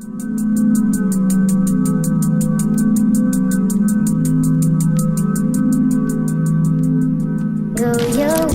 Go yo.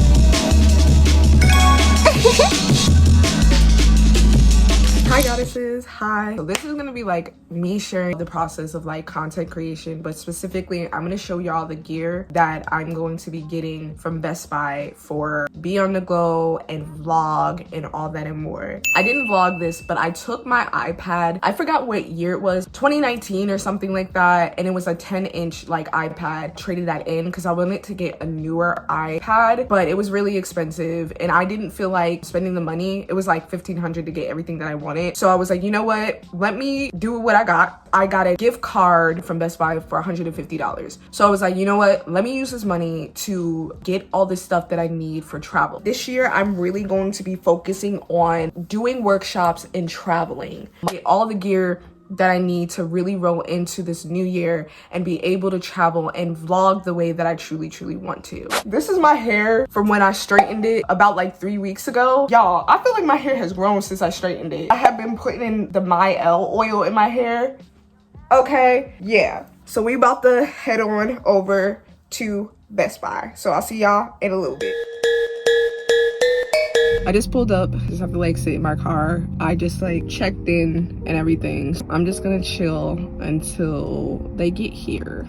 Hi goddesses, hi. So this is gonna be like me sharing the process of like content creation, but specifically I'm gonna show y'all the gear that I'm going to be getting from Best Buy for be on the go and vlog and all that and more. I didn't vlog this, but I took my iPad, I forgot what year it was, 2019 or something like that, and it was a 10-inch like iPad, traded that in because I wanted to get a newer iPad, but it was really expensive and I didn't feel like spending the money. It was like $1,500 to get everything that I wanted. So I was like, you know what? Let me do what I got. I got a gift card from Best Buy for $150. So I was like, you know what? Let me use this money to get all this stuff that I need for travel. This year, I'm really going to be focusing on doing workshops and traveling. Get all the gear that I need to really roll into this new year and be able to travel and vlog the way that I truly want to. This is my hair from when I straightened it about like 3 weeks ago. Y'all, I feel like my hair has grown since I straightened it. I have been putting in the My oil in my hair. Okay, yeah. So we about to head on over to Best Buy. So I'll see y'all in a little bit. I just pulled up, just have to like sit in my car. I just like checked in and everything. So I'm just gonna chill until they get here.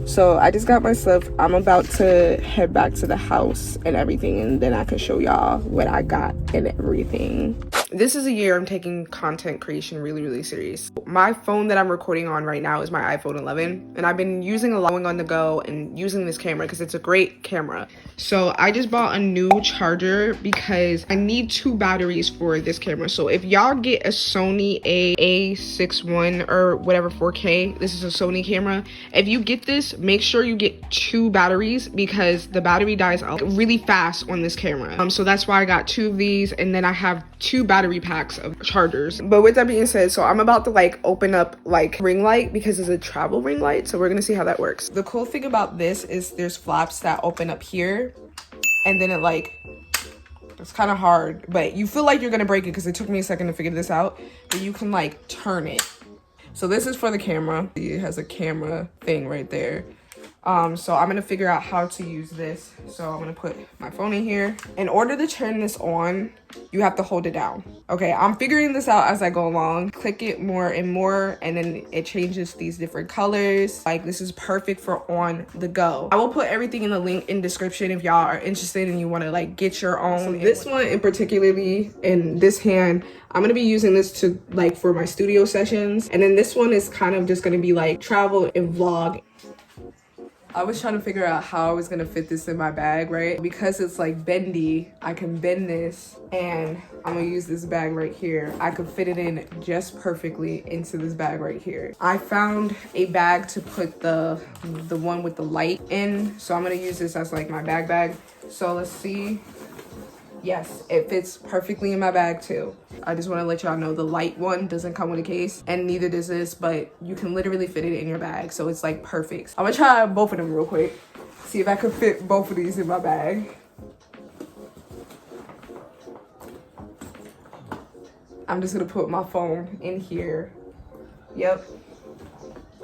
So I just got my stuff. I'm about to head back to the house and everything, and then I can show y'all what I got and everything. This is a year I'm taking content creation really serious. My phone that I'm recording on right now is my iPhone 11, and I've been using a lot on the go and using this camera because it's a great camera. So I just bought a new charger because I need 2 batteries for this camera. So if y'all get a Sony A61 or whatever 4K, this is a Sony camera. If you get this, make sure you get 2 batteries because the battery dies out really fast on this camera. So that's why I got 2 of these, and then I have 2 battery packs of chargers. But with that being said, so I'm about to like open up like ring light because it's a travel ring light, so we're gonna see how that works. The cool thing about this is there's flaps that open up here, and then it like, it's kind of hard, but you feel like you're gonna break it because it took me a second to figure this out, but you can like turn it. So this is for the camera. It has a camera thing right there. So I'm gonna figure out how to use this. So I'm gonna put my phone in here. In order to turn this on, you have to hold it down. Okay, I'm figuring this out as I go along. Click it more and more, and then it changes these different colors. Like, this is perfect for on the go. I will put everything in the link in description if y'all are interested and you wanna like get your own. So this one in particularly, in this hand, I'm gonna be using this to like for my studio sessions. And then this one is kind of just gonna be like travel and vlog. I was trying to figure out how I was gonna fit this in my bag, right? Because it's like bendy, I can bend this, and I'm gonna use this bag right here. I could fit it in just perfectly into this bag right here. I found a bag to put the one with the light in, so I'm gonna use this as like my bag. So let's see. Yes, it fits perfectly in my bag too. I just want to let y'all know the light one doesn't come with a case, and neither does this, but you can literally fit it in your bag, so it's like perfect. I'm gonna try both of them real quick, see if I can fit both of these in my bag. I'm just gonna put my phone in here. Yep.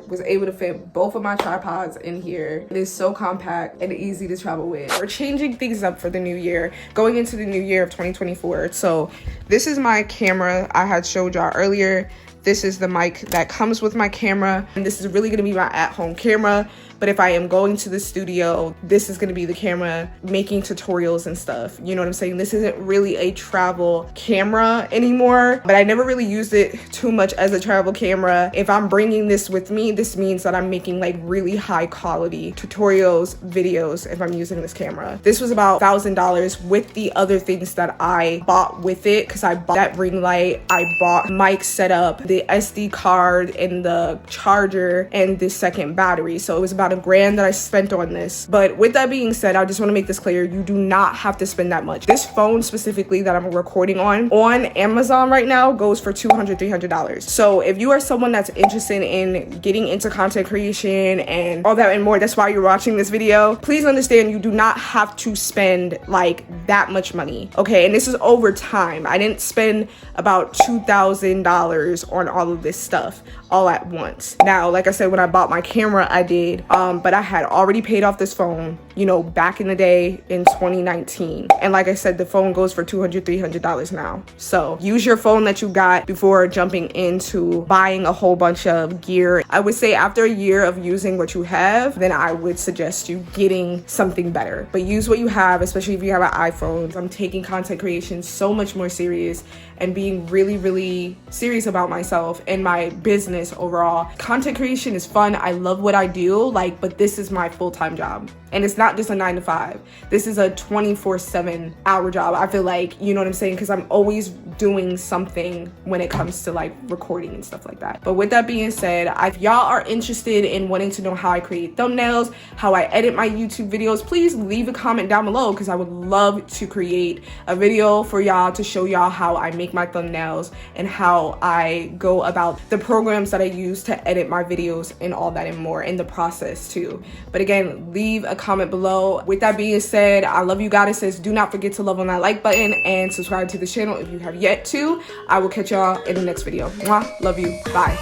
Was able to fit both of my tripods in here. It is so compact and easy to travel with. We're changing things up for the new year, going into the new year of 2024. So this is my camera I had showed y'all earlier. This is the mic that comes with my camera, and this is really gonna be my at-home camera. But if I am going to the studio, this is gonna be the camera making tutorials and stuff. You know what I'm saying? This isn't really a travel camera anymore, but I never really used it too much as a travel camera. If I'm bringing this with me, this means that I'm making like really high quality tutorials, videos if I'm using this camera. This was about $1,000 with the other things that I bought with it, because I bought that ring light, I bought mic setup, the SD card and the charger and the second battery. So it was about about $1,000 that I spent on this. But with that being said, I just want to make this clear. You do not have to spend that much. This phone specifically that I'm recording on Amazon right now goes for $200, $300. So if you are someone that's interested in getting into content creation and all that and more, that's why you're watching this video, please understand you do not have to spend like that much money, okay? And this is over time. I didn't spend about $2,000 on all of this stuff all at once. Now, like I said, when I bought my camera, I did, but I had already paid off this phone, you know, back in the day in 2019. And like I said, the phone goes for $200, $300 now. So use your phone that you got before jumping into buying a whole bunch of gear. I would say after a year of using what you have, then I would suggest you getting something better. But use what you have, especially if you have an iPhone. I'm taking content creation so much more serious and being really, really serious about myself and my business overall. Content creation is fun. I love what I do, but this is my full-time job. And it's not just a 9 to 5. This is a 24/7 hour job. I feel like, you know what I'm saying? Because I'm always doing something when it comes to recording and stuff like that. But with that being said, if y'all are interested in wanting to know how I create thumbnails, how I edit my YouTube videos, please leave a comment down below because I would love to create a video for y'all to show y'all how I make my thumbnails and how I go about the programs that I use to edit my videos and all that and more in the process too. But again, leave a comment below. With that being said, I love you goddesses. Do not forget to love on that like button and subscribe to the channel if you have yet to. I will catch y'all in the next video. Mwah. Love you. Bye.